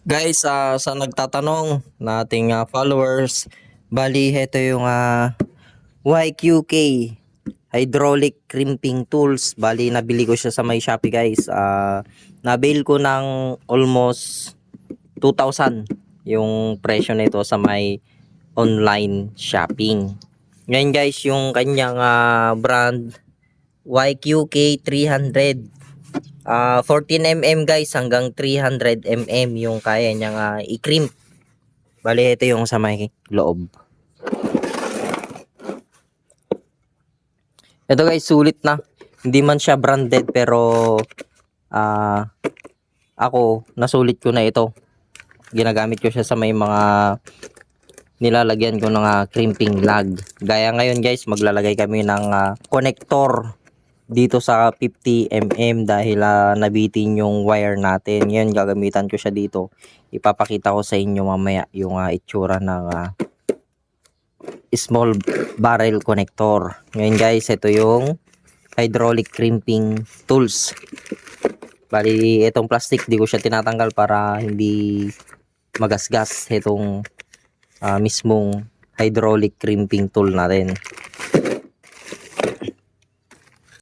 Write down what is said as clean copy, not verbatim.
Guys, sa nagtatanong nating followers, bali ito yung YQK hydraulic crimping tools. Bali nabili ko siya sa may Shopee, guys. Nabil ko ng almost 2,000 yung presyo nito sa may online shopping. Ngayon guys, yung kanyang brand YQK 300. 14mm guys hanggang 300mm yung kaya niyang i-crimp. Bali ito yung sa may loob. Ito guys, sulit na. Hindi man siya branded pero ako nasulit ko na ito. Ginagamit ko siya sa may mga nilalagyan ko ng crimping lug. Gaya ngayon guys, maglalagay kami ng connector dito sa 50mm dahil nabitin yung wire natin. Ngayon gagamitan ko siya dito. Ipapakita ko sa inyo mamaya yung itsura ng small barrel connector. Ngayon guys, ito yung hydraulic crimping tools. Bali itong plastic di ko siya tinatanggal para hindi magasgas itong mismong hydraulic crimping tool natin.